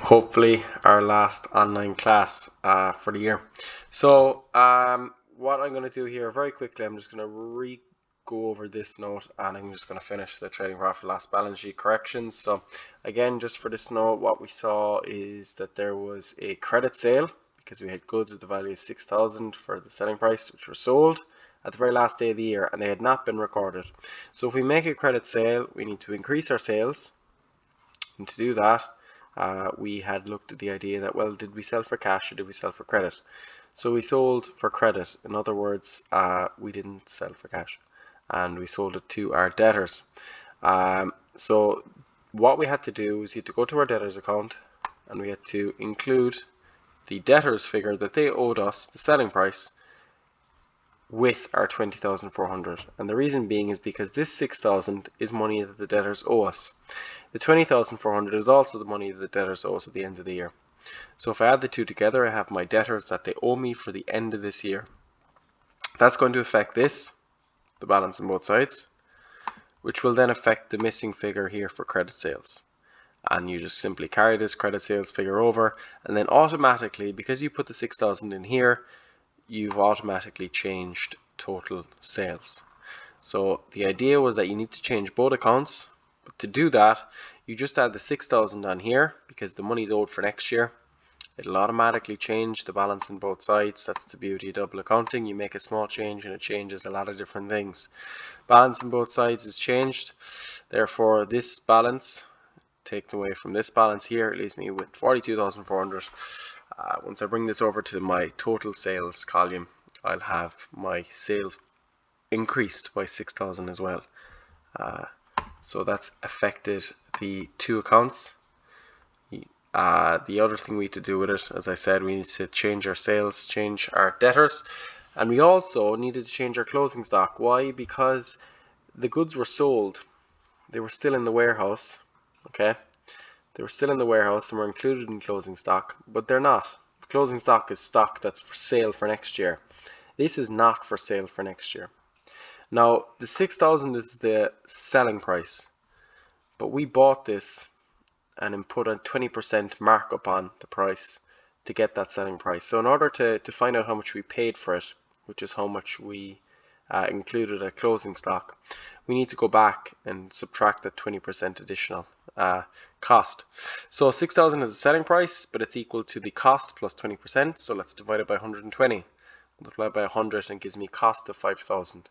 hopefully our last online class for the year. So what I'm going to do here very quickly, I'm just going to go over this note, and I'm just going to finish the trading profit loss balance sheet corrections. So again, just for this note, what we saw is that there was a credit sale because we had goods at the value of 6,000 for the selling price, which were sold at the very last day of the year, and they had not been recorded. So if we make a credit sale, we need to increase our sales, and to do that we had looked at the idea that, well, did we sell for cash or did we sell for credit? So we sold for credit. In other words, we didn't sell for cash, and we sold it to our debtors. So what we had to do is we had to go to our debtors account, and we had to include the debtors figure that they owed us, the selling price, with our 20,400. And the reason being is because this 6,000 is money that the debtors owe us. The 20,400 is also the money that the debtors owe us at the end of the year. So if I add the two together, I have my debtors that they owe me for the end of this year. That's going to affect this, the balance on both sides, which will then affect the missing figure here for credit sales. And you just simply carry this credit sales figure over, and then automatically, because you put the 6,000 in here, you've automatically changed total sales. So the idea was that you need to change both accounts, but to do that, you just add the 6,000 on here because the money's owed for next year. It'll automatically change the balance on both sides. That's the beauty of double accounting. You make a small change and it changes a lot of different things. Balance on both sides is changed. Therefore, this balance, taken away from this balance here, it leaves me with 42,400. Once I bring this over to my total sales column, I'll have my sales increased by 6,000 as well. So that's affected the two accounts. The other thing we need to do with it, as I said, we need to change our sales, change our debtors, and we also needed to change our closing stock. Why? Because the goods were sold. They were still in the warehouse. Okay, they were still in the warehouse and were included in closing stock, but they're not. The closing stock is stock that's for sale for next year. This is not for sale for next year. Now, the 6,000 is the selling price, but we bought this and then put a 20% markup on the price to get that selling price. So in order to find out how much we paid for it, which is how much we included at closing stock, we need to go back and subtract that 20% additional cost. So 6,000 is the selling price, but it's equal to the cost plus 20%. So let's divide it by 120. Multiply by 100 and gives me cost of 5,000.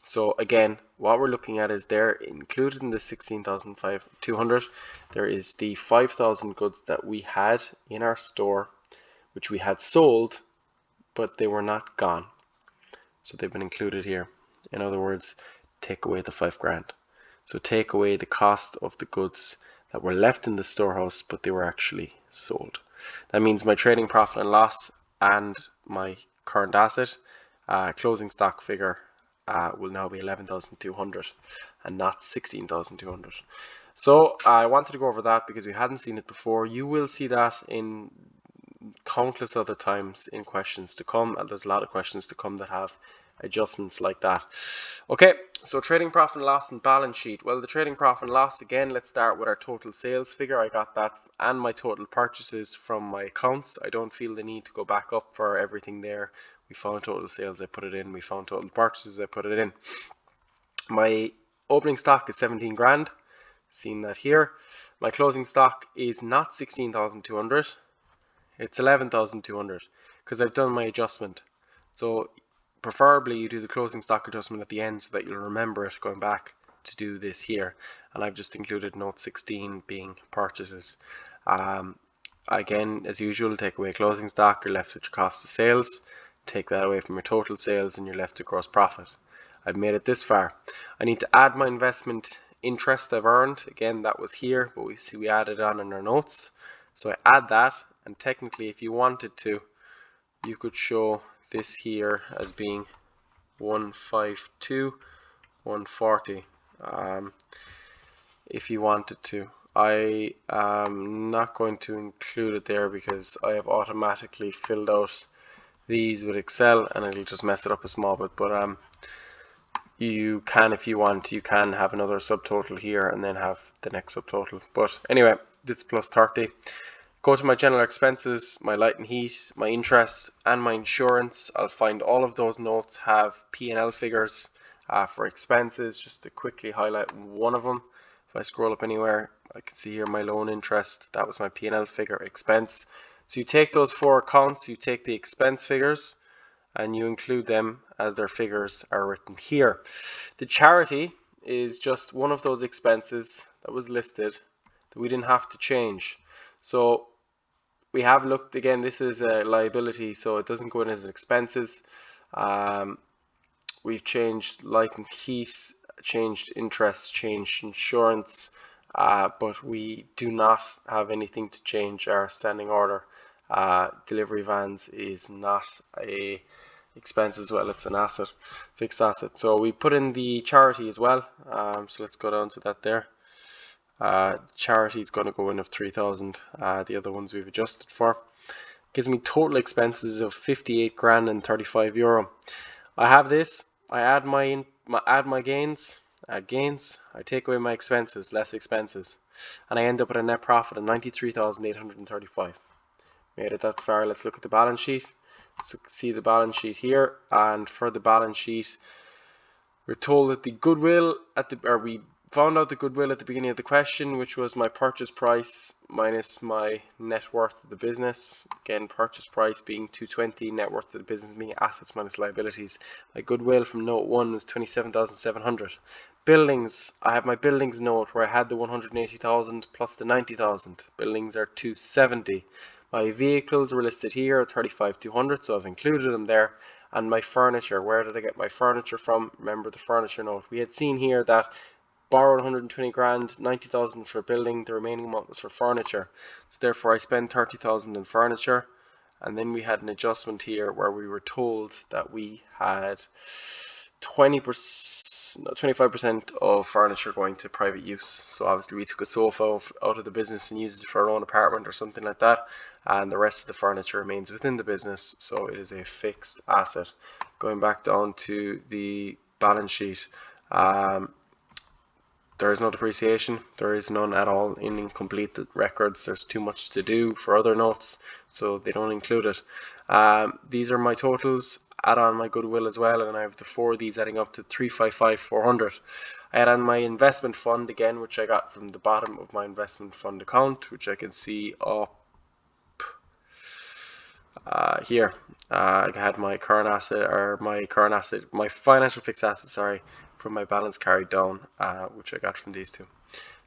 So again, what we're looking at is there included in the 16,200, there is the 5,000 goods that we had in our store, which we had sold, but they were not gone. So they've been included here. In other words, take away the 5 grand. So take away the cost of the goods that were left in the storehouse, but they were actually sold. That means my trading profit and loss and my current asset closing stock figure will now be 11,200 and not 16,200. So I wanted to go over that because we hadn't seen it before. You will see that in countless other times in questions to come, and there's a lot of questions to come that have adjustments like that. Okay, so trading profit and loss and balance sheet. Well, the trading profit and loss, again, let's start with our total sales figure. I got that and my total purchases from my accounts. I don't feel the need to go back up for everything there. We found total sales, I put it in. We found total purchases, I put it in. My opening stock is 17 grand. Seen that here. My closing stock is not 16,200. It's 11,200 because I've done my adjustment. So preferably you do the closing stock adjustment at the end so that you'll remember it going back to do this here. And I've just included note 16 being purchases. Again, as usual, take away closing stock, you're left with your cost of sales. Take that away from your total sales and you're left with gross profit. I've made it this far. I need to add my investment interest I've earned. Again, that was here, but we added on in our notes. So I add that, and technically if you wanted to, you could show this here as being 152, 140 if you wanted to. I am not going to include it there because I have automatically filled out these with Excel and it'll just mess it up a small bit, but you can, if you want, you can have another subtotal here and then have the next subtotal. But anyway, it's plus 30. Go to my general expenses, my light and heat, my interest, and my insurance. I'll find all of those notes have P&L figures for expenses. Just to quickly highlight one of them, if I scroll up anywhere, I can see here my loan interest. That was my P&L figure expense. So you take those four accounts, you take the expense figures, and you include them as their figures are written here. The charity is just one of those expenses that was listed that we didn't have to change. So we have looked again, this is a liability, so it doesn't go in as expenses. We've changed light and heat, changed interest, changed insurance, but we do not have anything to change our standing order. Delivery vans is not a expense as well, it's an asset, fixed asset. So we put in the charity as well, so let's go down to that there. Charity is going to go in of 3,000. The other ones we've adjusted for. Gives me total expenses of 58 grand and 35 euro. I have this. I add my gains. Add gains. I take away my expenses, less expenses, and I end up at a net profit of 93,835. Made it that far. Let's look at the balance sheet. So see the balance sheet here, and for the balance sheet, we're told that the goodwill we found out the goodwill at the beginning of the question, which was my purchase price minus my net worth of the business. Again, purchase price being 220, net worth of the business being assets minus liabilities. My goodwill from note 1 was 27,700. Buildings, I have my buildings note where I had the 180,000 plus the 90,000. Buildings are 270. My vehicles were listed here at 35,200, so I've included them there. And my furniture, where did I get my furniture from? Remember the furniture note. We had seen here that borrowed 120 grand, 90,000 for building, the remaining amount was for furniture. So therefore I spent 30,000 in furniture, and then we had an adjustment here where we were told that we had 25% of furniture going to private use. So obviously we took a sofa out of the business and used it for our own apartment or something like that, and the rest of the furniture remains within the business, so it is a fixed asset. Going back down to the balance sheet, there is no depreciation, there is none at all in incomplete records. There's too much to do for other notes, so they don't include it. These are my totals. Add on my goodwill as well, and I have the four of these adding up to 355,400. I add on my investment fund again, which I got from the bottom of my investment fund account, which I can see up here. I had my current asset, or my financial fixed asset, sorry, from my balance carried down, which I got from these two.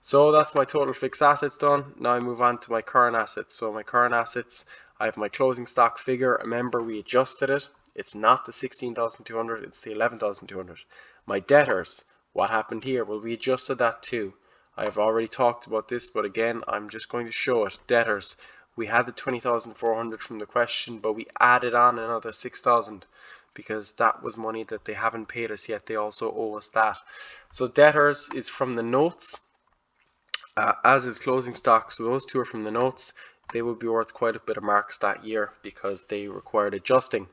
So that's my total fixed assets done. Now I move on to my current assets. So my current assets, I have my closing stock figure. Remember, we adjusted it. It's not the 16,200, it's the 11,200. My debtors, what happened here? Well, we adjusted that too. I have already talked about this, but again, I'm just going to show it. Debtors, we had the 20,400 from the question, but we added on another 6,000 because that was money that they haven't paid us yet. They also owe us that. So debtors is from the notes, as is closing stock. So those two are from the notes. They will be worth quite a bit of marks that year because they required adjusting.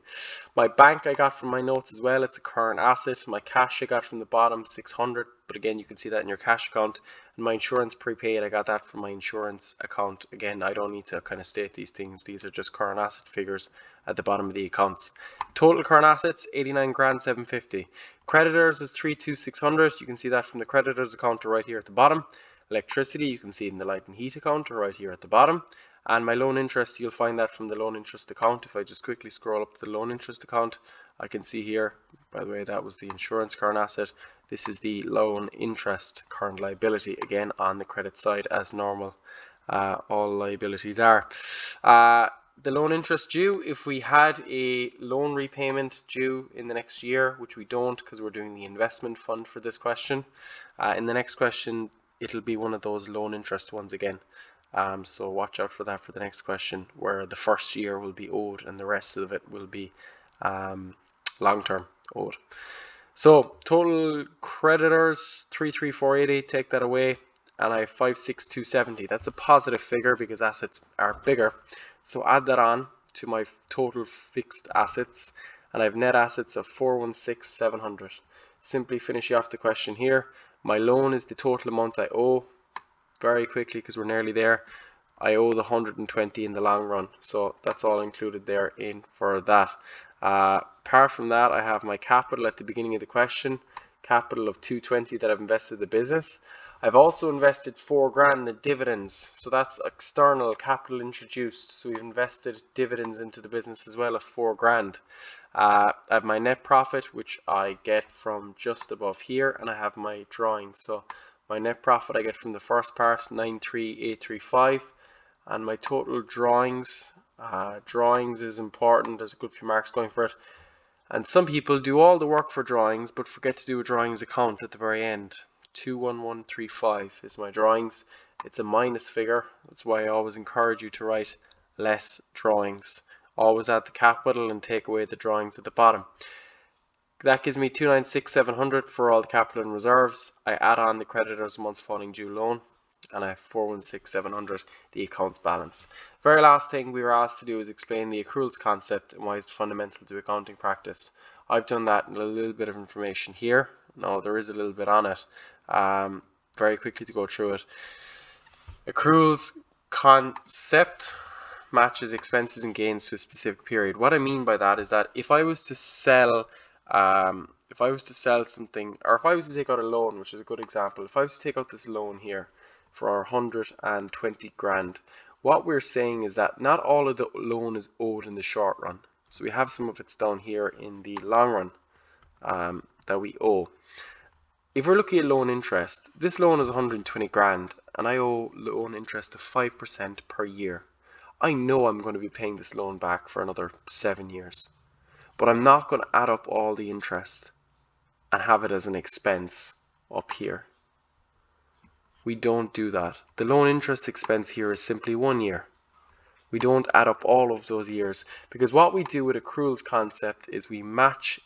My bank I got from my notes as well. It's a current asset. My cash I got from the bottom, 600, but again you can see that in your cash account. And my insurance prepaid, I got that from my insurance account. Again, I don't need to kind of state these things. These are just current asset figures at the bottom of the accounts. Total current assets, 89 grand 750. Creditors is 32,600. You can see that from the creditors account right here at the bottom. Electricity, you can see in the light and heat account right here at the bottom. And my loan interest, you'll find that from the loan interest account. If I just quickly scroll up to the loan interest account, I can see here, by the way, that was the insurance current asset. This is the loan interest current liability, again on the credit side as normal. All liabilities are. The loan interest due, if we had a loan repayment due in the next year, which we don't because we're doing the investment fund for this question. In the next question, it'll be one of those loan interest ones again. So watch out for that for the next question, where the first year will be owed and the rest of it will be long-term owed. So total creditors 33480, take that away, and I have 56270. That's a positive figure because assets are bigger. So add that on to my total fixed assets, and I have net assets of 416,700. Simply finish off the question here. My loan is the total amount I owe. Very quickly, because we're nearly there, I owe the 120 in the long run. So that's all included there in for that. Apart from that, I have my capital at the beginning of the question, capital of 220 that I've invested in the business. I've also invested 4 grand in dividends, so that's external capital introduced. So we've invested dividends into the business as well of 4 grand. I have my net profit, which I get from just above here, and I have my drawings. So my net profit I get from the first part, 93835, and my total drawings. Drawings is important. There's a good few marks going for it. And some people do all the work for drawings, but forget to do a drawings account at the very end. 21135 is my drawings. It's a minus figure. That's why I always encourage you to write less drawings. Always add the capital and take away the drawings at the bottom. That gives me 296,700 for all the capital and reserves. I add on the creditors months falling due loan, and I have 416,700, the accounts balance. Very last thing we were asked to do is explain the accruals concept and why it's fundamental to accounting practice. I've done that in a little bit of information here. No, there is a little bit on it. Very quickly to go through it. Accruals concept matches expenses and gains to a specific period. What I mean by that is that if I was to sell something, or if I was to take out a loan, which is a good example, if I was to take out this loan here for our 120 grand, what we're saying is that not all of the loan is owed in the short run. So we have some of it's down here in the long run that we owe. If we're looking at loan interest, this loan is 120 grand and I owe loan interest of 5% per year. I know I'm going to be paying this loan back for another 7 years, but I'm not going to add up all the interest and have it as an expense up here. We don't do that. The loan interest expense here is simply 1 year. We don't add up all of those years, because what we do with accruals concept is we match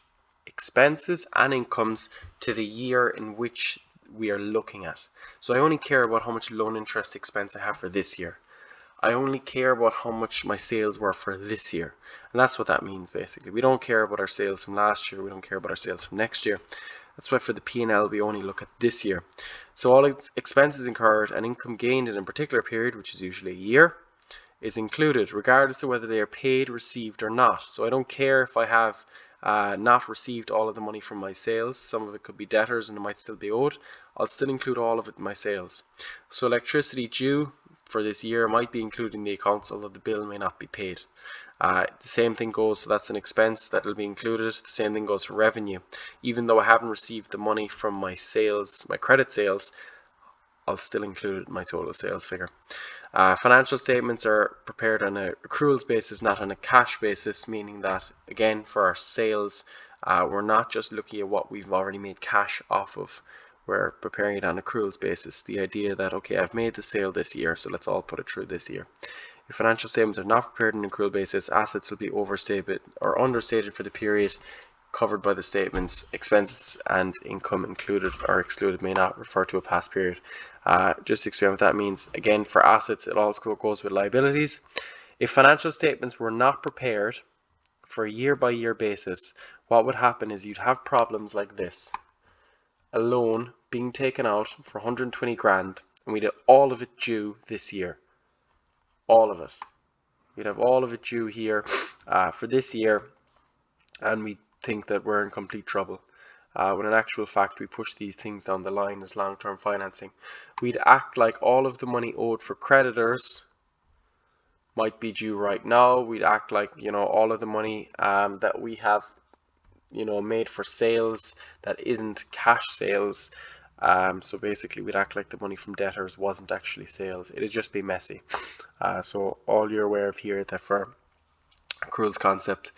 expenses and incomes to the year in which we are looking at. So I only care about how much loan interest expense I have for this year. I only care about how much my sales were for this year. And that's what that means basically. We don't care about our sales from last year. We don't care about our sales from next year. That's why for the P&L we only look at this year. So all expenses incurred and income gained in a particular period, which is usually a year, is included regardless of whether they are paid, received or not. So I don't care if I have not received all of the money from my sales. Some of it could be debtors and it might still be owed. I'll still include all of it in my sales. So electricity due for this year might be included in the accounts, although the bill may not be paid. The same thing goes, so that's an expense that will be included. The same thing goes for revenue. Even though I haven't received the money from my sales, my credit sales, I'll still include it in my total sales figure. Financial statements are prepared on an accruals basis, not on a cash basis, meaning that, again, for our sales, we're not just looking at what we've already made cash off of. We're preparing it on accruals basis. The idea that, okay, I've made the sale this year, so let's all put it through this year. If financial statements are not prepared on an accrual basis, assets will be overstated or understated for the period covered by the statements. Expenses and income included or excluded may not refer to a past period. Just to explain what that means, again, for assets, it also goes with liabilities. If financial statements were not prepared for a year-by-year basis, what would happen is you'd have problems like this. A loan being taken out for 120 grand, and we'd have all of it due this year. All of it. We'd have all of it due here for this year, and we think that we're in complete trouble. When in actual fact we push these things down the line as long-term financing. We'd act like all of the money owed for creditors might be due right now. We'd act like, you know, all of the money that we have, you know, made for sales that isn't cash sales. So basically we'd act like the money from debtors wasn't actually sales. It'd just be messy. So all you're aware of here that for accruals concept,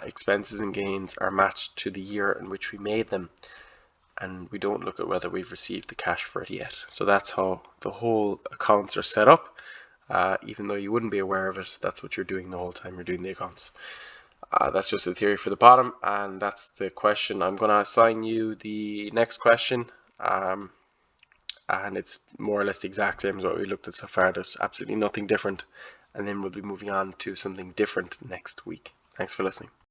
expenses and gains are matched to the year in which we made them, and we don't look at whether we've received the cash for it yet. So that's how the whole accounts are set up. Even though you wouldn't be aware of it, that's what you're doing the whole time you're doing the accounts. That's just the theory for the bottom, and that's the question. I'm going to assign you the next question, and it's more or less the exact same as what we looked at so far. There's absolutely nothing different, and then we'll be moving on to something different next week. Thanks for listening.